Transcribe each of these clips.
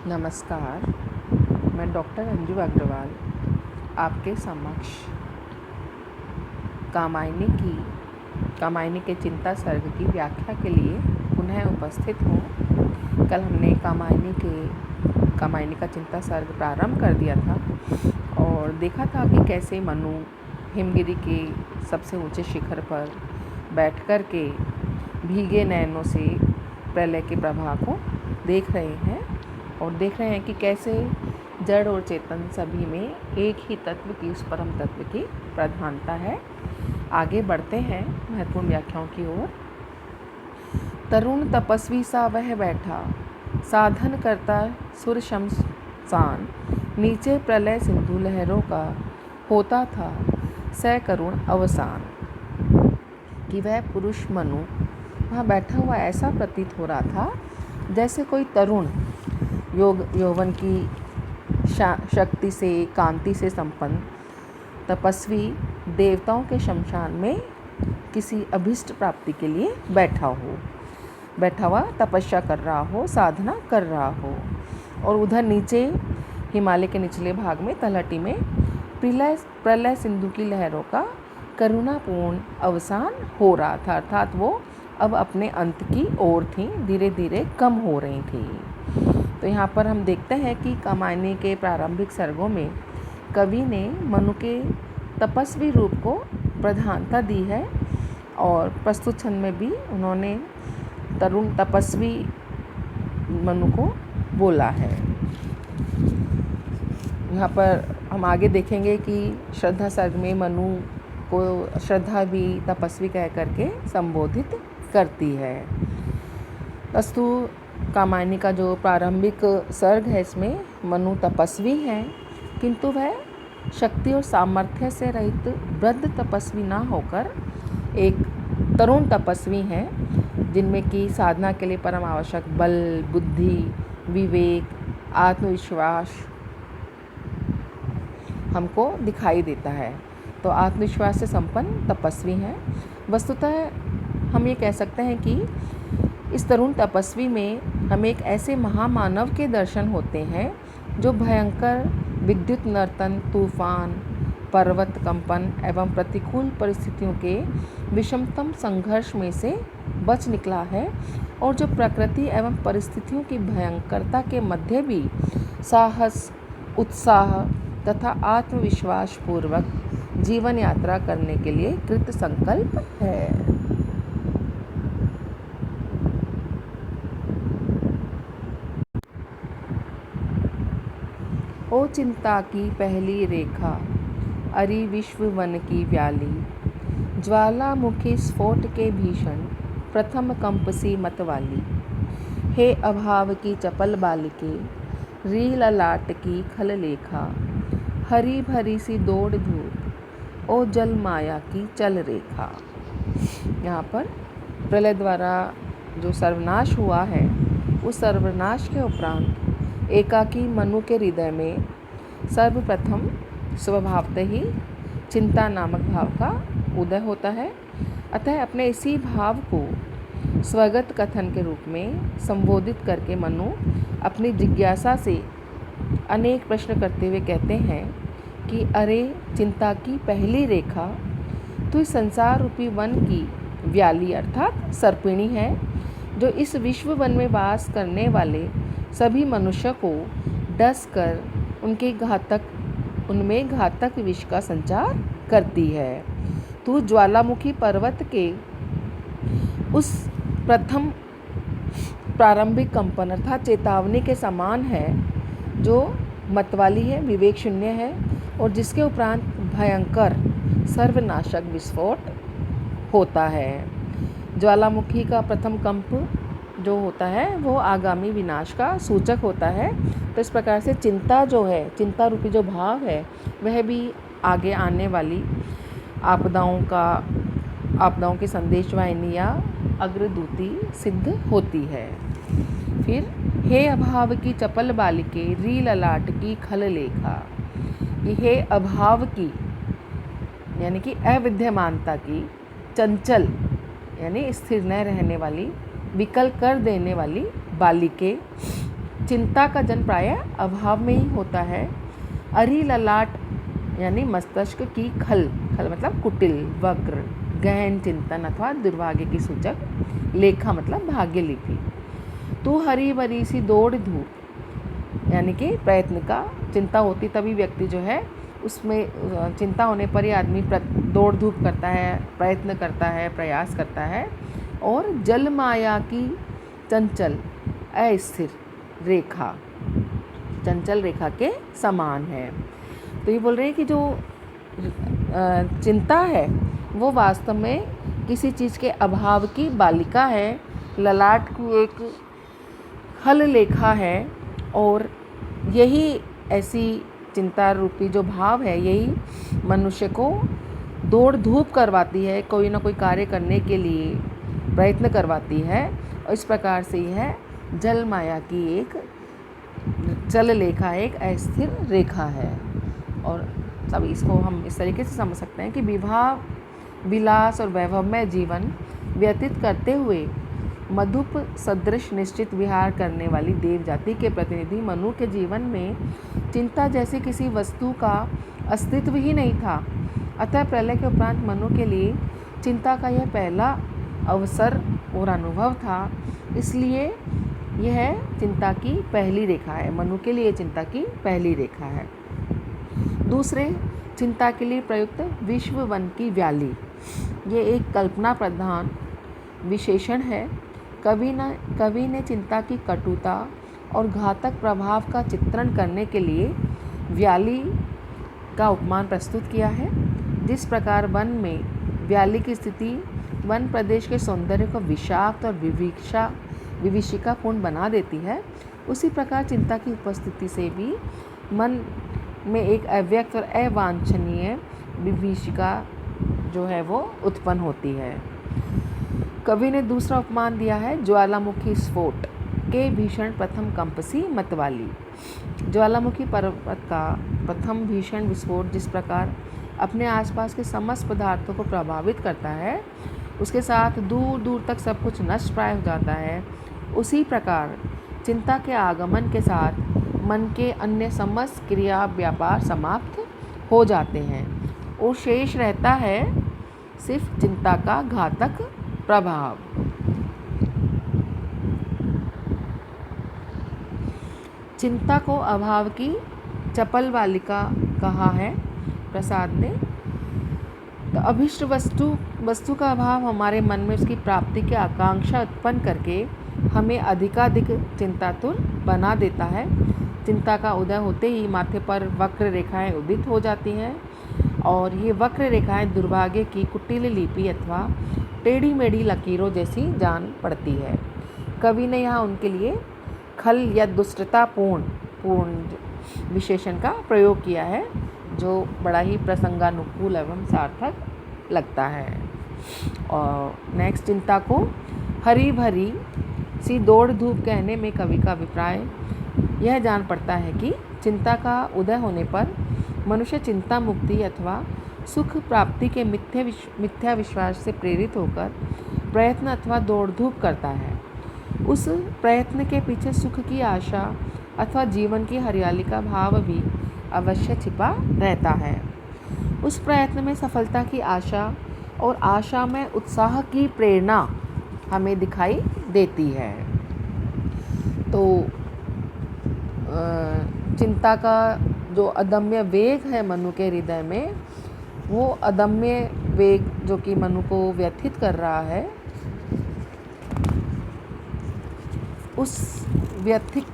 नमस्कार। मैं डॉक्टर अंजू अग्रवाल आपके समक्ष कामायनी के चिंता सर्ग की व्याख्या के लिए पुनः उपस्थित हूँ। कल हमने कामायनी का चिंता सर्ग प्रारंभ कर दिया था और देखा था कि कैसे मनु हिमगिरी के सबसे ऊंचे शिखर पर बैठ कर के भीगे नयनों से प्रलय के प्रभाव को देख रहे हैं और देख रहे हैं कि कैसे जड़ और चेतन सभी में एक ही तत्व की, उस परम तत्व की प्रधानता है। आगे बढ़ते हैं महत्वपूर्ण व्याख्याओं की ओर। तरुण तपस्वी सा वह बैठा, साधन करता सुर शमशान, नीचे प्रलय सिंधु लहरों का होता था सकरुण अवसान। कि वह पुरुष मनु वहाँ बैठा हुआ ऐसा प्रतीत हो रहा था जैसे कोई तरुण यौवन की शक्ति से, कांति से संपन्न तपस्वी देवताओं के शमशान में किसी अभिष्ट प्राप्ति के लिए बैठा हुआ तपस्या कर रहा हो, साधना कर रहा हो। और उधर नीचे हिमालय के निचले भाग में तलहटी में प्रलय सिंधु की लहरों का करुणापूर्ण अवसान हो रहा था, अर्थात वो अब अपने अंत की ओर थी, धीरे धीरे कम हो रही थी। तो यहाँ पर हम देखते हैं कि कामायनी के प्रारंभिक सर्गों में कवि ने मनु के तपस्वी रूप को प्रधानता दी है और प्रस्तुत छंद में भी उन्होंने तरुण तपस्वी मनु को बोला है। यहाँ पर हम आगे देखेंगे कि श्रद्धा सर्ग में मनु को श्रद्धा भी तपस्वी कह करके संबोधित करती है। अस्तु कामायनी का जो प्रारंभिक सर्ग है, इसमें मनु तपस्वी हैं, किंतु वह शक्ति और सामर्थ्य से रहित वृद्ध तपस्वी ना होकर एक तरुण तपस्वी हैं, जिनमें कि साधना के लिए परम आवश्यक बल, बुद्धि, विवेक, आत्मविश्वास हमको दिखाई देता है। तो आत्मविश्वास से संपन्न तपस्वी हैं। वस्तुतः हम ये कह सकते हैं कि इस तरुण तपस्वी में हमें एक ऐसे महामानव के दर्शन होते हैं जो भयंकर विद्युत नर्तन, तूफान, पर्वत कंपन एवं प्रतिकूल परिस्थितियों के विषमतम संघर्ष में से बच निकला है और जो प्रकृति एवं परिस्थितियों की भयंकरता के मध्य भी साहस, उत्साह तथा आत्मविश्वास पूर्वक जीवन यात्रा करने के लिए कृत संकल्प है। ओ चिंता की पहली रेखा, अरि विश्व वन की व्याली, ज्वालामुखी स्फोट के भीषण प्रथम कंप सी मत वाली। हे अभाव की चपल बालिके, री ललाट की खल लेखा, हरी भरी सी दौड़ धूप, ओ जल माया की चल रेखा। यहाँ पर प्रलय द्वारा जो सर्वनाश हुआ है, उस सर्वनाश के उपरांत एकाकी मनु के हृदय में सर्वप्रथम स्वभावतः ही चिंता नामक भाव का उदय होता है। अतः अपने इसी भाव को स्वगत कथन के रूप में संबोधित करके मनु अपनी जिज्ञासा से अनेक प्रश्न करते हुए कहते हैं कि अरे चिंता की पहली रेखा, तो इस संसार रूपी वन की व्याली अर्थात सर्पिणी है, जो इस विश्व वन में वास करने वाले सभी मनुष्य को डस कर उनमें घातक विष का संचार करती है। तू ज्वालामुखी पर्वत के उस प्रथम प्रारंभिक कंपन अर्थात चेतावनी के समान है, जो मतवाली है, विवेक शून्य है और जिसके उपरांत भयंकर सर्वनाशक विस्फोट होता है। ज्वालामुखी का प्रथम कंप जो होता है वो आगामी विनाश का सूचक होता है। तो इस प्रकार से चिंता जो है, चिंता रूपी जो भाव है, वह भी आगे आने वाली आपदाओं की संदेशवाहिनी या अग्रदूती सिद्ध होती है। फिर हे अभाव की चपल बालिके, री ललाट की खल लेखा। ये हे अभाव की यानी कि अविद्यमानता की, चंचल यानी स्थिर न रहने वाली, विकल कर देने वाली बालिके, चिंता का जन्म प्रायः अभाव में ही होता है। अरी ललाट यानी मस्तिष्क की खल मतलब कुटिल, वक्र, गहन चिंतन अथवा दुर्भाग्य की सूचक। लेखा मतलब भाग्य लिपि। तू हरी भरी सी दौड़ धूप यानी कि प्रयत्न का चिंता होती तभी व्यक्ति जो है उसमें चिंता होने पर ही आदमी दौड़ धूप करता है, प्रयत्न करता है, प्रयास करता है। और जल माया की चंचल अस्थिर रेखा, चंचल रेखा के समान है। तो ये बोल रहे हैं कि जो चिंता है वो वास्तव में किसी चीज़ के अभाव की बालिका है, ललाट की एक हल लेखा है। और यही ऐसी चिंता रूपी जो भाव है यही मनुष्य को दौड़ धूप करवाती है, कोई ना कोई कार्य करने के लिए प्रयत्न करवाती है। और इस प्रकार से यह जल माया की एक जल लेखा, एक अस्थिर रेखा है। और तब इसको हम इस तरीके से समझ सकते हैं कि विवाह विलास और वैभवमय जीवन व्यतीत करते हुए मधुप सदृश निश्चित विहार करने वाली देव जाति के प्रतिनिधि मनु के जीवन में चिंता जैसी किसी वस्तु का अस्तित्व ही नहीं था। अतः प्रलय के उपरांत मनु के लिए चिंता का यह पहला अवसर और अनुभव था। इसलिए यह चिंता की पहली रेखा है, मनु के लिए चिंता की पहली रेखा है। दूसरे, चिंता के लिए प्रयुक्त विश्व वन की व्याली, ये एक कल्पना प्रधान विशेषण है। कवि ने चिंता की कटुता और घातक प्रभाव का चित्रण करने के लिए व्याली का उपमान प्रस्तुत किया है। जिस प्रकार वन में व्याली की स्थिति वन प्रदेश के सौंदर्य को विषाक्त और विभीषिकापूर्ण बना देती है, उसी प्रकार चिंता की उपस्थिति से भी मन में एक अव्यक्त और अवांछनीय विभीषिका जो है वो उत्पन्न होती है। कवि ने दूसरा उपमान दिया है ज्वालामुखी स्फोट के भीषण प्रथम कंपसी मतवाली। ज्वालामुखी पर्वत का प्रथम भीषण विस्फोट जिस प्रकार अपने आसपास के समस्त पदार्थों को प्रभावित करता है, उसके साथ दूर दूर तक सब कुछ नष्ट प्राय हो जाता है, उसी प्रकार चिंता के आगमन के साथ मन के अन्य समस्त क्रिया व्यापार समाप्त हो जाते हैं और शेष रहता है सिर्फ चिंता का घातक प्रभाव। चिंता को अभाव की चपल बालिका कहा है प्रसाद ने। तो अभिष्ट वस्तु का अभाव हमारे मन में उसकी प्राप्ति की आकांक्षा उत्पन्न करके हमें अधिकाधिक चिंतातुर बना देता है। चिंता का उदय होते ही माथे पर वक्र रेखाएं उदित हो जाती हैं और ये वक्र रेखाएं दुर्भाग्य की कुटिल लिपि अथवा टेढ़ी मेढ़ी लकीरों जैसी जान पड़ती है। कवि ने यहाँ उनके लिए खल या दुष्टतापूर्ण विशेषण का प्रयोग किया है, जो बड़ा ही प्रसंगानुकूल एवं सार्थक लगता है। और नेक्स्ट, चिंता को हरी भरी सी दौड़ धूप कहने में कवि का अभिप्राय यह जान पड़ता है कि चिंता का उदय होने पर मनुष्य चिंता मुक्ति अथवा सुख प्राप्ति के मिथ्या विश्वास से प्रेरित होकर प्रयत्न अथवा दौड़ धूप करता है। उस प्रयत्न के पीछे सुख की आशा अथवा जीवन की हरियाली का भाव भी अवश्य छिपा रहता है। उस प्रयत्न में सफलता की आशा और आशा में उत्साह की प्रेरणा हमें दिखाई देती है। तो चिंता का जो अदम्य वेग है मनु के हृदय में, वो अदम्य वेग जो कि मनु को व्यथित कर रहा है, उस व्यथित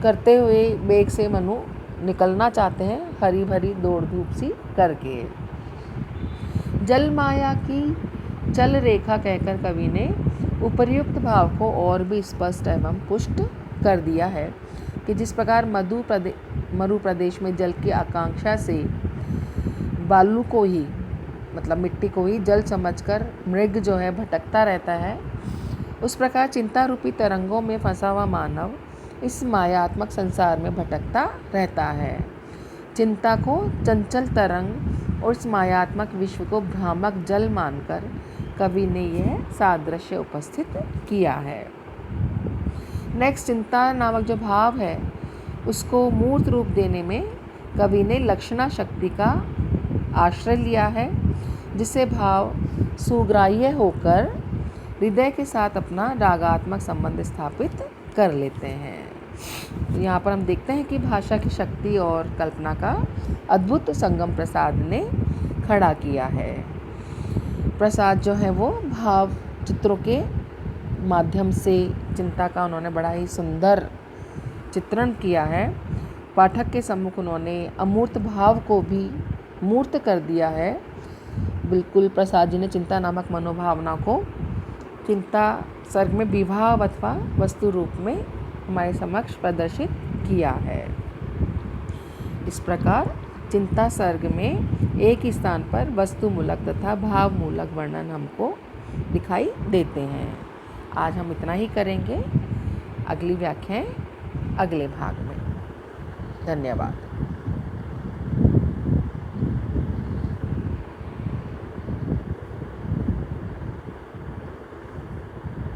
करते हुए वेग से मनु निकलना चाहते हैं हरी भरी दौड़ धूप सी करके। जल माया की चल रेखा कहकर कवि ने उपर्युक्त भाव को और भी स्पष्ट एवं पुष्ट कर दिया है कि जिस प्रकार मरु प्रदेश में जल की आकांक्षा से बालू को ही मतलब मिट्टी को ही जल समझकर मृग जो है भटकता रहता है, उस प्रकार चिंता रूपी तरंगों में फंसा हुआ मानव इस मायात्मक संसार में भटकता रहता है। चिंता को चंचल तरंग और इस मायात्मक विश्व को भ्रामक जल मानकर कवि ने यह सादृश्य उपस्थित किया है। नेक्स्ट, चिंता नामक जो भाव है उसको मूर्त रूप देने में कवि ने लक्षणा शक्ति का आश्रय लिया है, जिससे भाव सुग्राह्य होकर हृदय के साथ अपना रागात्मक संबंध स्थापित कर लेते हैं। यहाँ पर हम देखते हैं कि भाषा की शक्ति और कल्पना का अद्भुत संगम प्रसाद ने खड़ा किया है। प्रसाद जो है वो भाव चित्रों के माध्यम से चिंता का उन्होंने बड़ा ही सुंदर चित्रण किया है। पाठक के सम्मुख उन्होंने अमूर्त भाव को भी मूर्त कर दिया है। बिल्कुल प्रसाद जी ने चिंता नामक मनोभावना को चिंता सर्ग में विभाव अथवा वस्तु रूप में हमारे समक्ष प्रदर्शित किया है। इस प्रकार चिंता सर्ग में एक ही स्थान पर वस्तुमूलक तथा भावमूलक वर्णन हमको दिखाई देते हैं। आज हम इतना ही करेंगे। अगली व्याख्याएं अगले भाग में। धन्यवाद।